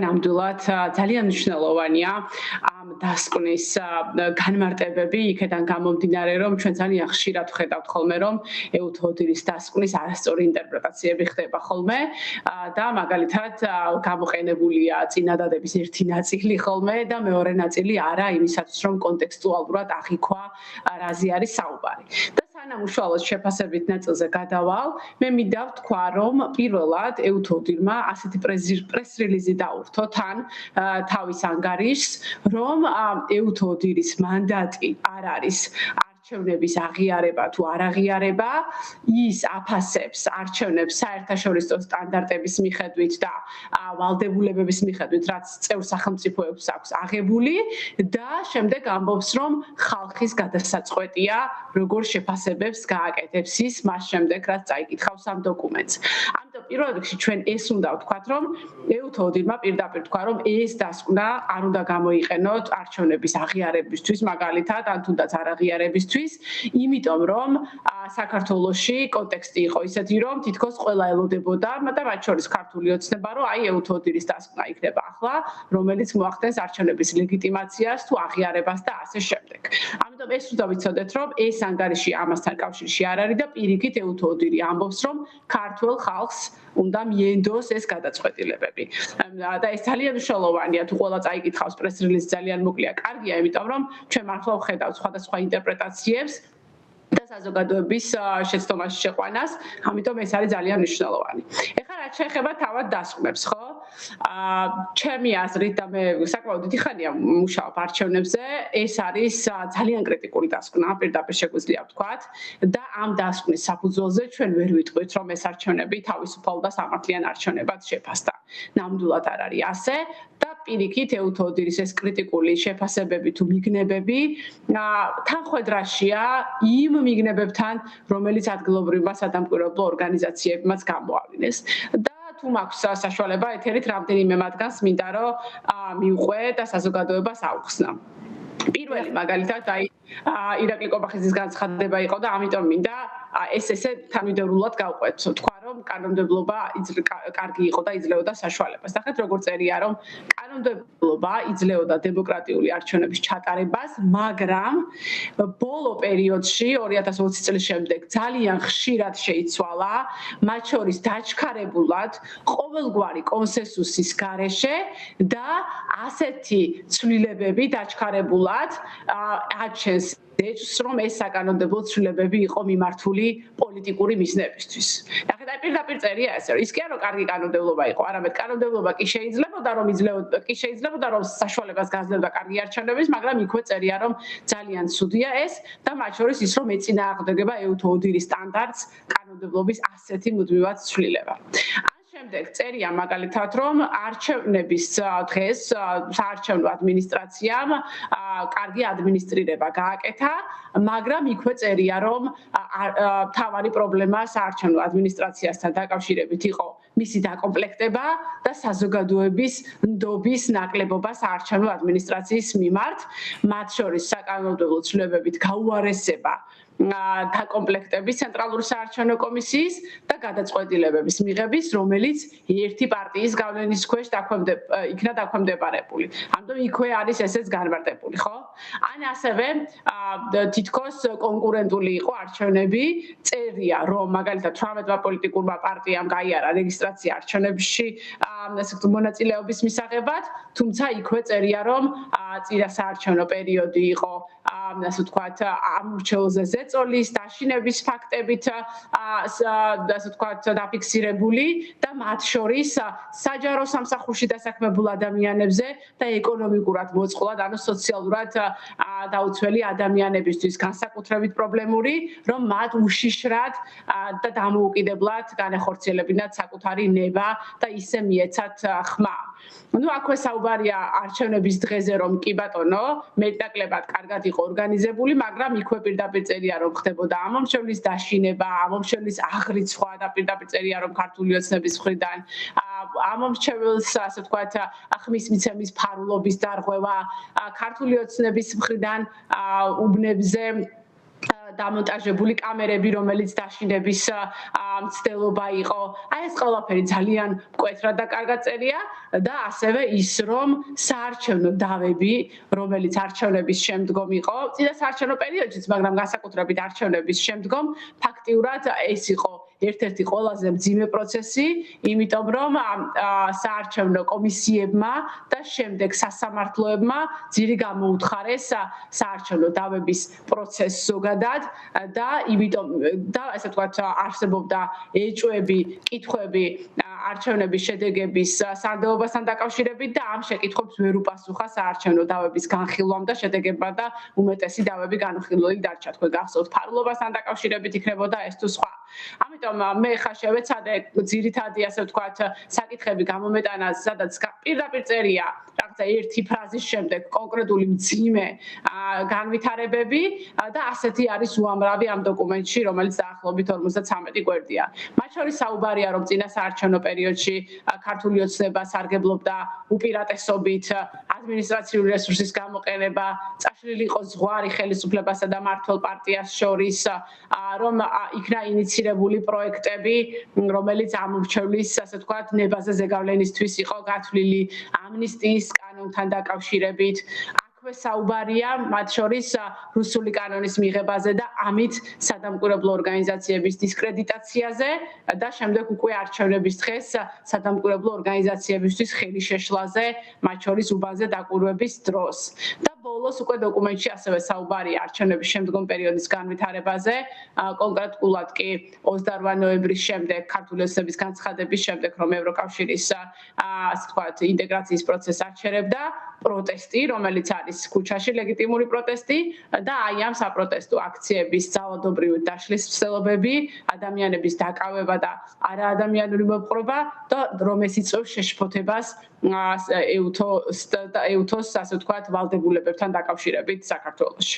ნამდვილად ძალიან მნიშვნელოვანია ამ დასკვნის განმარტებები იქიდან გამომდინარე, რომ ჩვენ ძალიან ხშირად ვხედავთ ხოლმე, რომ ეუთოდილის დასკვნის არასწორი ინტერპრეტაციები ხდება ხოლმე და მაგალითად გამოყენებულია წინადადების ერთი ნაწილი ხოლმე და მეორე ნაწილი არა იმისათვის, რომ კონტექსტუალურად აღიქვა რაზე არის საუბარი. სანამ უშუალოდ შეფასებით ნაწილზე გადავალ, მე მინდა ვთქვა, რომ პირველად ეუთოდილმა ასეთი პრეს-რილიზი დაურთო თან თავის ანგარიშს, რომ ეუთოდილის მანდატი არ არის არჩევნების აღიარება თუ არ აღიარება, ის აფასებს არჩევნებს საერთაშორისო სტანდარტების მიხედვით და ვალდებულებების მიხედვით, რაც წევრ სახელმწიფოებს აქვს აღებული და შემდეგ ამბობს, რომ ხალხის გადასაწყვეტია, როგორ შეფასებებს გააკეთებს ის მას შემდეგ, რაც წაიკითხავს ამ დოკუმენტს. ამიტომ პირველ რიგში ჩვენ ეს უნდა ვთქვათ, რომ ეუთოდილმა პირდაპირ თქვა, რომ ეს დასკვნა არ უნდა გამოიყენოთ არჩევნების აღიარებისთვის, მაგალითად, ან თუნდაც არ აღიარებისთვის, იმიტომ რომ საქართველოში კონტექსტი იყო ისეთი, რომ თითქოს ყველა ელოდებოდა და მათ შორის ქართული ოცნება, რომ აი ეუთოდილის დასკვნა იქნება ახლა, რომელიც მოახდენს არჩევნების ლეგიტიმაციას თუ აღიარებას და ასე შემდეგ. ამიტომ ეს უნდა ვიცოდეთ, რომ ეს ანგარიში ამასთან კავშირში არ არის და პირიქით ეუთოდილი ამბობს, რომ ქართულ ხალხს უნდა მიენდოს ეს გადაწყვეტილებები. და ეს ძალიან მნიშვნელოვანია, თუ ყველა წაიკითხავს პრეს-რილიზს ძალიან მოკლეა, კარგია, იმიტომ რომ ჩვენ მართლა ვხედავთ სხვადასხვა ინტერპრეტაციებს და საზოგადოების შეცდომაში შეყვანას, ამიტომ ეს არის ძალიან მნიშვნელოვანი. ეხლა რაც შეეხება თავად დასკვნებს, ხო? ჩემი აზრით და მე საკმაოდ დიდი ხანია მუშაობ არჩევნებზე, ეს არის ძალიან კრიტიკული დასკვნა, პირდაპირ შეგვიძლია ვთქვათ და ამ დასკვნის საფუძველზე ჩვენ ვერ ვიტყვით, რომ ეს არჩევნები თავისუფალ და სამართლიან არჩევნებად შეფასდა. ნამდვილად არ არის ასე და პირიქით ეუთოდილის ეს კრიტიკული შეფასებები თუ მიგნებები თანხვედრაშია იმ მიგნებებთან, რომელიც ადგილობრივმა სადამკვირვებლო ორგანიზაციებმაც გამოავინეს. თუ მაქვს საშუალება ეთერით რამდენიმე მათგანს მინდა რომ მივყვე და საზოგადოებას აუხსნა. პირველი მაგალითად აი ირაკლი კობახიძის განცხადება იყო და ამიტომ მინდა ესე თანმიმდევრულად გავყვეთ. თქვა რომ კანონმდებლობა კარგი იყო და იძლეოდა საშუალებას. ნახეთ როგორ წერია რომ კანონმდებლობა იძლეოდა დემოკრატიული არჩევნების ჩატარებას, მაგრამ ბოლო პერიოდში 2020 წლის შემდეგ ძალიან ხშირად შეიცვალა, მათ შორის დაჩქარებულად ყოველგვარი კონსენსუსის გარეშე და ასეთი ცვლილებები დაჩქარებულად აჩენს ეჭვს, რომ ეს საკანონმდებლო ცვლილებები იყო მიმართული პოლიტიკური მიზნებისთვის. ნახეთ, აი პირდაპირ წერია ესე, რომ ის კი არა რომ კარგი კანონმდებლობა იყო, არამედ კანონმდებლობა კი შეიძლება რომ საშუალებას გაძლევდა კარგი არჩევნების, მაგრამ იქვე წერია რომ ძალიან ცუდია ეს და მათ შორის ის რომ ეწინააღმდეგება ეუთოდილის სტანდარტს კანონმდებლობის ასეთი მუდმივად ცვლილება. შემდეგ წერია მაგალითად რომ არჩევნების დღეს საარჩევნო ადმინისტრაციამ კარგი ადმინისტრირება გააკეთა, მაგრამ იქვე წერია რომ თავარი პრობლემა საარჩევნო ადმინისტრაციასთან დაკავშირებით იყო მისი დაკომპლექტება და საზოგადოების ნდობის ნაკლებობა საარჩევნო ადმინისტრაციის მიმართ, მათ შორის საკანონმდებლო ცვლილებებით გაუარესება დაკომპლექტების ცენტრალური საარჩევნო კომისიის და გადაწყვეტილებების მიღების, რომელიც ერთი პარტიის გავლენის ქვეშ იქნა დაქვემდებარებული. ამიტომ იქვე არის ესეც განმარტებული, ხო? ან ასევე თითქოს კონკურენტული იყო არჩევნები, წერია რომ მაგალითად 18-მა პოლიტიკურმა პარტიამ გაიარა რეგისტრაცია არჩევნებში მონაწილეობის მისაღებად, თუმცა იქვე წერია რომ წინა საარჩევნო პერიოდი იყო ასე ვთქვათ ამორჩეულზე ზეწოლის, დაშინების ფაქტებით ასე ვთქვათ დაფიქსირებული და მათ შორის საჯარო სამსახურში დასაქმებულ ადამიანებზე და ეკონომიკურად მოწყვლად, ანუ სოციალურად დაუცველი ადამიანებისთვის განსაკუთრებით პრობლემური, რომ მათ უშიშრად და დამოუკიდებლად განეხორციელებინათ საკუთარი ნება და ისე მიეცათ ხმა. ნუ აქვე საუბარია არჩევნების დღეზე, რომ კი ბატონო, მეტნაკლებად კარგად იყო ორგანიზებული, მაგრამ იქვე პირდაპირ წერია რომ ხდებოდა ამომრჩევლის დაშინება, ამომრჩევლის აღრიცხვა და პირდაპირ წერია რომ ქართული ოცნების მხრიდან ამომრჩეველს ასე ვთქვათ ხმის მიცემის ფარულობის დარღვევა, ქართული ოცნების მხრიდან უბნებზე დამონტაჟებული კამერები, რომელიც დაშინების მცდელობა იყო. აი ეს ყველაფერი ძალიან მკვეთრად და კარგად წერია და ასევე ის, რომ საარჩევნო დავები, რომელიც არჩევნების შემდგომ იყო, წინა საარჩევნო პერიოდშიც, მაგრამ განსაკუთრებით არჩევნების შემდგომ, ფაქტიურად ეს იყო ერთ-ერთი ყველაზე მძიმე პროცესი, იმიტომ რომ საარჩევნო კომისიებმა და შემდეგ სასამართლოებმა ძირი გამოუთხარეს საარჩევნო დავების პროცესს ზოგადად და იმიტომ და ასე ვთქვათ არსებობდა ეჭვები, კითხვები არჩევნების შედეგების სარდლობასთან დაკავშირებით და ამ შეკითხვებს ვერ უპასუხა საარჩევნო დავების განხილვამ და შედეგებმა და უმეტესი დავები განხილული დარჩა. თქვენ გახსოვთ ფარულობასთან დაკავშირებით იქნებოდა ეს თუ სხვა. ამიტომ მე ხა შევეცადე ძირითადი ასე ვთქვათ საკითხები გამომეტანა, სადაც პირდაპირ წერია რაღაცა ერთი ფრაზის შემდეგ კონკრეტული მძიმე განვითარებები და ასეთი არის უამრავი ამ დოკუმენტში, რომელიც დაახლოებით 53 გვერდია. მათ შორის საუბარია, რომ წინა საარჩევნო პერიოდში ქართული ოცნება სარგებლობდა უპირატესობით ადმინისტრაციული რესურსის გამოყენება, წაშლილი იყო ზღვარი ხელისუფლებასა და მმართველ პარტიას შორის, რომ იქნა ინიცირებული პროექტები, რომელიც ამორჩევლის, ასე ვთქვათ, ნებაზე ზეგავლენისთვის იყო გათვლილი ამნისტიის კანონთან დაკავშირებით. აქვე საუბარია მათ შორის რუსული კანონის მიღებაზე და ამით სადამკვირვებლო ორგანიზაციების დისკრედიტაციაზე და შემდეგ უკვე არჩევნების დღეს სადამკვირვებლო ორგანიზაციებისთვის ხელი შეშლაზე, მათ შორის უბანზე დაკვირვების დროს. და ბოლოს უკვე დოკუმენტში ასევე საუბარია არჩევნების შემდგომ პერიოდის განვითარებაზე, კონკრეტულად კი 28 ნოემბრის შემდეგ ქართული ოცნების განცხადების შემდეგ, რომ ევროკავშირის ასე ვთქვათ ინტეგრაციის პროცესს აჩერებდა, პროტესტი, რომელიც არის ქუჩაში ლეგიტიმური პროტესტი და აი ამ საპროტესტო აქციების ძალადობრივი დაშლის მცდელობები, ადამიანების დაკავება და არაადამიანური მოპყრობა და რომ ეს იწვევს შეშფოთებას ეუთოს ასე ვთქვათ ვალდებულებებთან დაკავშირებით საქართველოში.